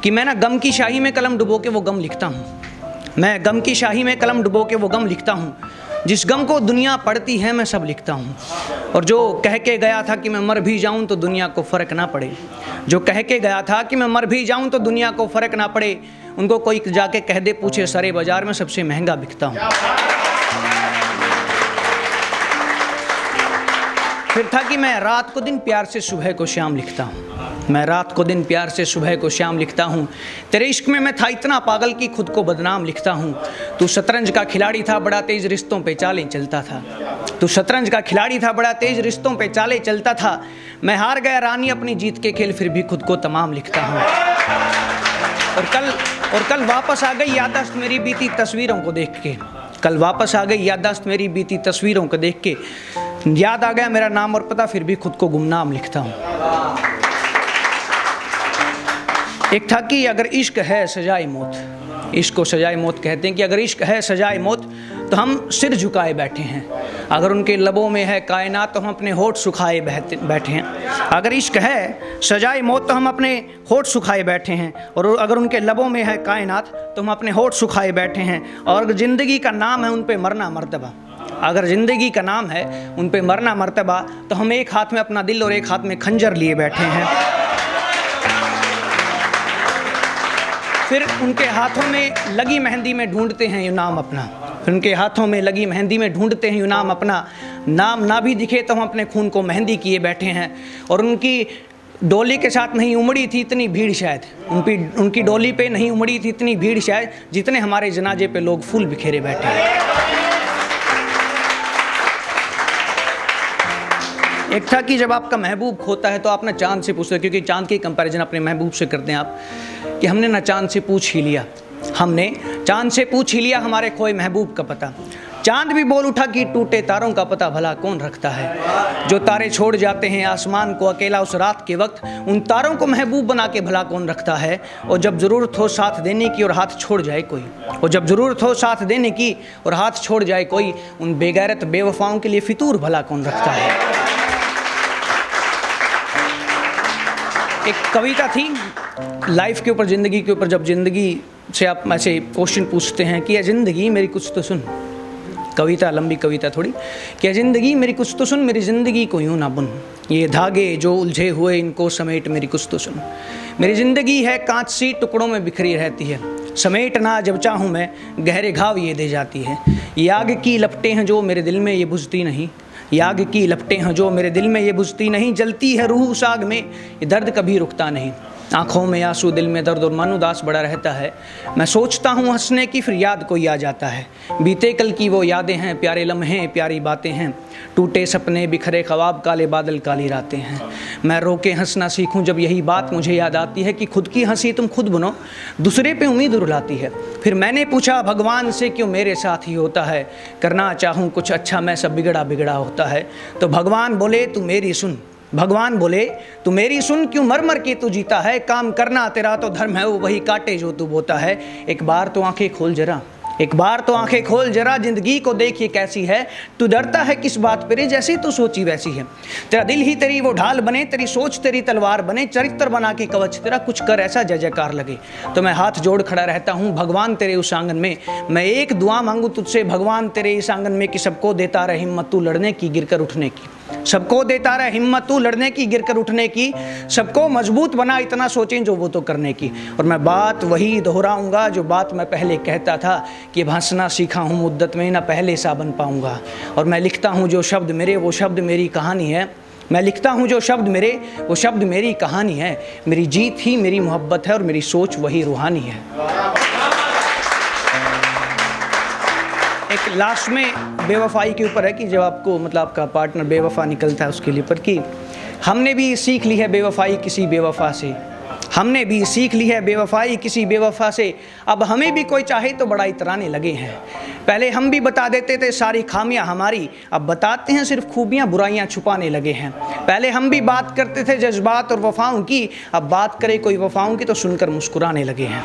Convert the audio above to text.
कि मैं ना गम की शाही में कलम डुबो के वो गम लिखता हूँ। मैं गम की शाही में कलम डुबो के वो गम लिखता हूँ। जिस गम को दुनिया पढ़ती है मैं सब लिखता हूँ। और जो कह के गया था कि मैं मर भी जाऊँ तो दुनिया को फ़र्क ना पड़े, जो कह के गया था कि मैं मर भी जाऊँ तो दुनिया को फ़र्क ना पड़े, उनको कोई जाके कह दे पूछे सरे बाज़ार में सबसे महंगा बिकता हूँ। फिर था कि मैं रात को दिन प्यार से सुबह को शाम लिखता हूँ। मैं रात को दिन प्यार से सुबह को शाम लिखता हूँ। तेरे इश्क में मैं था इतना पागल कि खुद को बदनाम लिखता हूँ। तू शतरंज का खिलाड़ी था, बड़ा तेज रिश्तों पे चालें चलता था। तू शतरंज का खिलाड़ी था, बड़ा तेज रिश्तों पे चालें चलता था। मैं हार गया रानी अपनी जीत के खेल, फिर भी खुद को तमाम लिखता हूँ। और कल वापस आ गई याददाश्त मेरी बीती तस्वीरों को देख के। कल वापस आ गई याददाश्त मेरी बीती तस्वीरों को देख के। याद आ गया मेरा नाम और पता, फिर भी खुद को गुमनाम लिखता हूँ। एक था कि अगर इश्क है सजाए मौत, इश्क को सजाए मौत कहते हैं कि अगर इश्क है सजाए मौत तो हम सिर झुकाए बैठे हैं। अगर उनके लबों में है कायनात तो हम अपने होठ सुखाए बैठे हैं। अगर इश्क है सजाए मौत तो हम अपने होठ सुखाए बैठे हैं। और अगर उनके लबों में है कायनात तो हम अपने होठ सुखाए बैठे हैं। और अगर ज़िंदगी का नाम है उन पे मरना मर्तबा, अगर ज़िंदगी का नाम है उन पे मरना मर्तबा, तो हम एक हाथ में अपना दिल और एक हाथ में खंजर लिए बैठे हैं। फिर उनके हाथों में लगी मेहंदी में ढूंढते हैं ये नाम अपना। फिर उनके हाथों में लगी मेहंदी में ढूंढते हैं ये नाम अपना। नाम ना भी दिखे तो हम अपने खून को मेहंदी किए बैठे हैं। और उनकी डोली के साथ नहीं उमड़ी थी इतनी भीड़ शायद, उनकी डोली पे नहीं उमड़ी थी इतनी भीड़ शायद, जितने हमारे जनाजे पे लोग फूल बिखेरे बैठे हैं। एक था कि जब आपका महबूब खोता है तो आप ना चांद से पूछते, क्योंकि चांद की कंपैरिजन अपने महबूब से करते हैं आप, कि हमने ना चांद से पूछ ही लिया, हमने चांद से पूछ ही लिया हमारे खोए महबूब का पता। चांद भी बोल उठा कि टूटे तारों का पता भला कौन रखता है। जो तारे छोड़ जाते हैं आसमान को अकेला उस रात के वक्त, उन तारों को महबूब बना के भला कौन रखता है। और जब ज़रूरत हो साथ देने की और हाथ छोड़ जाए कोई, और जब ज़रूरत हो साथ देने की और हाथ छोड़ जाए कोई, उन बेगैरत बेवफाओं के लिए फितूर भला कौन रखता है। एक कविता थी लाइफ के ऊपर, ज़िंदगी के ऊपर। जब ज़िंदगी से आप ऐसे क्वेश्चन पूछते हैं कि ज़िंदगी मेरी कुछ तो सुन, कविता लंबी कविता थोड़ी, कि ज़िंदगी मेरी कुछ तो सुन, मेरी ज़िंदगी को यूँ ना बुन, ये धागे जो उलझे हुए इनको समेट मेरी कुछ तो सुन। मेरी ज़िंदगी है कांच सी टुकड़ों में बिखरी रहती है, समेटना जब चाहूँ मैं गहरे घाव ये दे जाती है। ये आग की लपटें हैं जो मेरे दिल में ये बुझती नहीं, ये आग की लपटें हैं जो मेरे दिल में ये बुझती नहीं। जलती है रूह उस आग में, ये दर्द कभी रुकता नहीं। आँखों में आंसू, दिल में दर्द और मन उदास बड़ा रहता है। मैं सोचता हूँ हंसने की, फिर याद कोई आ जाता है। बीते कल की वो यादें हैं, प्यारे लम्हे प्यारी बातें हैं। टूटे सपने बिखरे ख्वाब, काले बादल काली रातें हैं। मैं रोके हंसना सीखूं जब यही बात मुझे याद आती है कि खुद की हंसी तुम खुद बनो, दूसरे पे उम्मीद रुलाती है। फिर मैंने पूछा भगवान से क्यों मेरे साथ ही होता है, करना चाहूँ कुछ अच्छा मैं सब बिगड़ा बिगड़ा होता है। तो भगवान बोले तू मेरी सुन, भगवान बोले तू मेरी सुन, क्यों मर मर के तू जीता है। काम करना तेरा तो धर्म है, वो वही काटे जो तू बोता है। एक बार तो आंखें खोल जरा, एक बार तो आंखें खोल जरा, जिंदगी को देखिए कैसी है। तू डरता है किस बात पर, जैसी तू सोची वैसी है। तेरा दिल ही तेरी वो ढाल बने, तेरी सोच तेरी तलवार बने। चरित्र बना के कवच तेरा कुछ कर ऐसा जय जयकार लगे। तो मैं हाथ जोड़ खड़ा रहता हूँ भगवान तेरे उस आंगन में। मैं एक दुआ मांगू तुझसे भगवान तेरे इस आंगन में, कि सबको देता रहे हिम्मत तू लड़ने की गिरकर उठने की। सबको देता रहे हिम्मत तू लड़ने की गिरकर उठने की। सबको मजबूत बना इतना सोचें जो वो तो करने की। और मैं बात वही दोहराऊंगा जो बात मैं पहले कहता था, कि हंसना सीखा हूँ मुद्दत में ना पहले सा बन पाऊंगा। और मैं लिखता हूँ जो शब्द मेरे वो शब्द मेरी कहानी है। मैं लिखता हूँ जो शब्द मेरे वो शब्द मेरी कहानी है। मेरी जीत ही मेरी मोहब्बत है और मेरी सोच वही रूहानी है। एक लास्ट में बेवफाई के ऊपर है कि जब आपको मतलब आपका पार्टनर बेवफा निकलता है उसके लिए, पर कि हमने भी सीख ली है बेवफाई किसी बेवफा से, हमने भी सीख ली है बेवफाई किसी बेवफा से। अब हमें भी कोई चाहे तो बड़ा इतराने लगे हैं। पहले हम भी बता देते थे सारी खामियां हमारी, अब बताते हैं सिर्फ खूबियां बुराइयां छुपाने लगे हैं। पहले हम भी बात करते थे जज्बात और वफाओं की, अब बात करे कोई वफाओं की तो सुनकर मुस्कुराने लगे हैं।